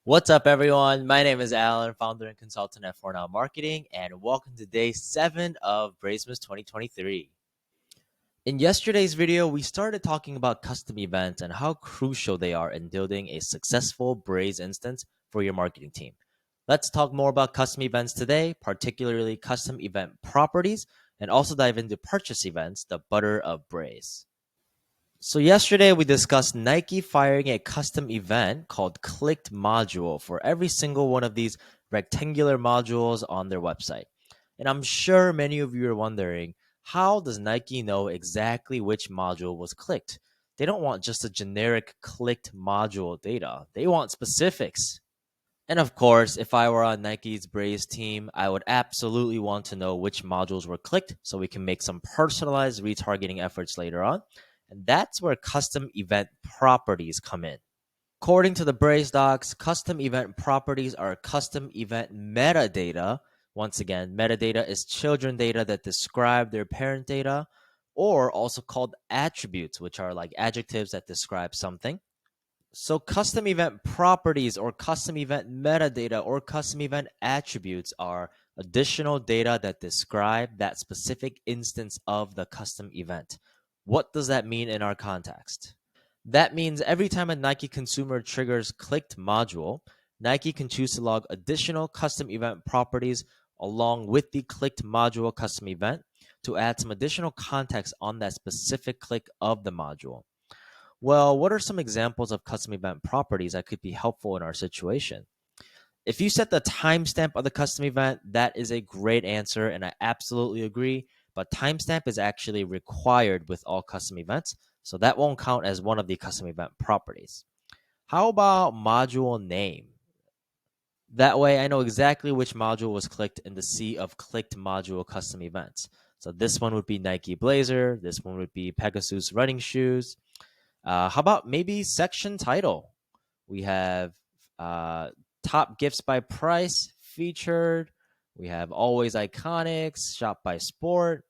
What's up, everyone? My name is Alan, founder and consultant at 4Now Marketing, and welcome to day 7 of Braze-mas 2023. In yesterday's video, we started talking about custom events and how crucial they are in building a successful Braze instance for your marketing team. Let's talk more about custom events today, particularly custom event properties, and also dive into purchase events, the butter of Braze. So yesterday we discussed Nike firing a custom event called Clicked Module for every single one of these rectangular modules on their website. And I'm sure many of you are wondering, how does Nike know exactly which module was clicked? They don't want just a generic clicked module data. They want specifics. And of course, if I were on Nike's Braze team, I would absolutely want to know which modules were clicked so we can make some personalized retargeting efforts later on. And that's where custom event properties come in. According to the Braze docs, custom event properties are custom event metadata. Once again, metadata is children data that describe their parent data, or also called attributes, which are like adjectives that describe something. So custom event properties or custom event metadata or custom event attributes are additional data that describe that specific instance of the custom event. What does that mean in our context? That means every time a Nike consumer triggers clicked module, Nike can choose to log additional custom event properties along with the clicked module custom event to add some additional context on that specific click of the module. Well, what are some examples of custom event properties that could be helpful in our situation? If you set the timestamp of the custom event, that is a great answer, and I absolutely agree. But timestamp is actually required with all custom events, so that won't count as one of the custom event properties. How about module name? That way, I know exactly which module was clicked in the sea of clicked module custom events. So this one would be Nike Blazer. This one would be Pegasus running shoes. How about maybe section title? We have uh, top gifts by price featured. We have always iconics, shop by sport.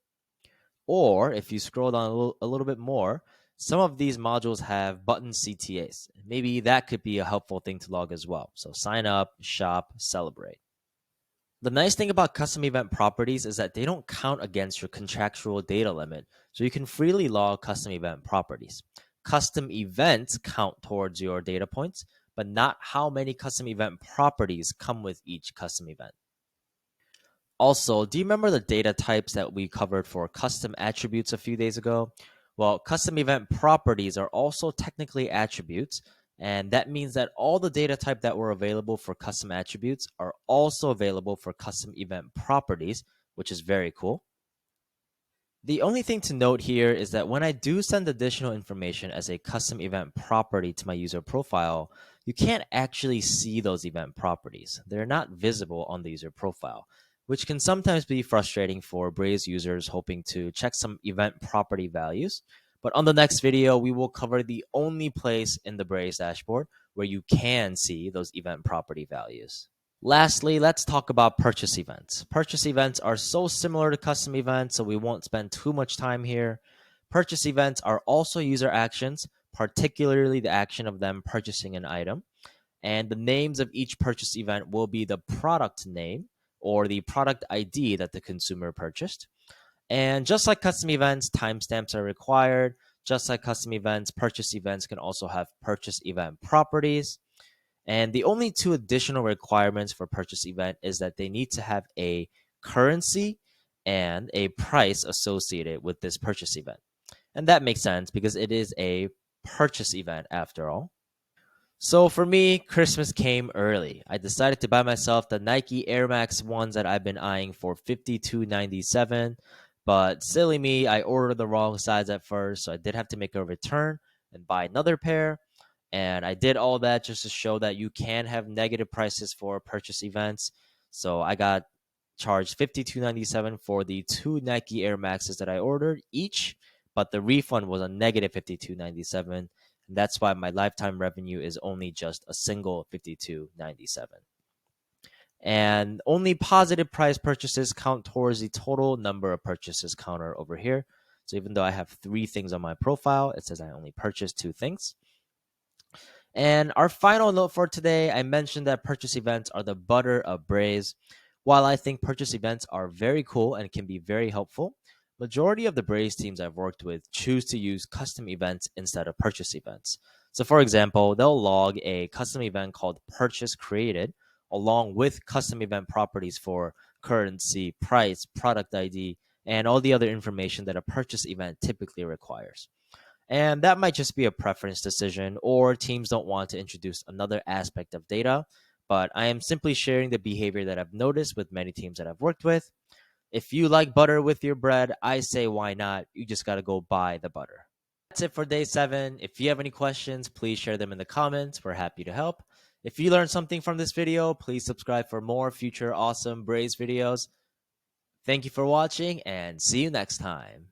Or if you scroll down a little bit more, some of these modules have button CTAs. Maybe that could be a helpful thing to log as well. So sign up, shop, celebrate. The nice thing about custom event properties is that they don't count against your contractual data limit, so you can freely log custom event properties. Custom events count towards your data points, but not how many custom event properties come with each custom event. Also, do you remember the data types that we covered for custom attributes a few days ago? Well, custom event properties are also technically attributes, and that means that all the data type that were available for custom attributes are also available for custom event properties, which is very cool. The only thing to note here is that when I do send additional information as a custom event property to my user profile, you can't actually see those event properties. They're not visible on the user profile, which can sometimes be frustrating for Braze users hoping to check some event property values. But on the next video, we will cover the only place in the Braze dashboard where you can see those event property values. Lastly, let's talk about purchase events. Purchase events are so similar to custom events, so we won't spend too much time here. Purchase events are also user actions, particularly the action of them purchasing an item. And the names of each purchase event will be the product name or the product ID that the consumer purchased. And just like custom events, timestamps are required. Just like custom events, purchase events can also have purchase event properties. And the only two additional requirements for purchase event is that they need to have a currency and a price associated with this purchase event. And that makes sense because it is a purchase event after all. So for me, Christmas came early. I decided to buy myself the Nike Air Max ones that I've been eyeing for $52.97. But silly me, I ordered the wrong size at first, so I did have to make a return and buy another pair. And I did all that just to show that you can have negative prices for purchase events. So I got charged $52.97 for the two Nike Air Maxes that I ordered each, but the refund was a negative $52.97. And that's why my lifetime revenue is only just a single $52.97. And only positive price purchases count towards the total number of purchases counter over here. So even though I have 3 things on my profile, it says I only purchased 2 things. And our final note for today, I mentioned that purchase events are the butter of Braze. While I think purchase events are very cool and can be very helpful, majority of the Braze teams I've worked with choose to use custom events instead of purchase events. So for example, they'll log a custom event called purchase created along with custom event properties for currency, price, product ID, and all the other information that a purchase event typically requires. And that might just be a preference decision, or teams don't want to introduce another aspect of data. But I am simply sharing the behavior that I've noticed with many teams that I've worked with. If you like butter with your bread, I say why not? You just got to go buy the butter. That's it for day 7. If you have any questions, please share them in the comments. We're happy to help. If you learned something from this video, please subscribe for more future awesome Braze videos. Thank you for watching and see you next time.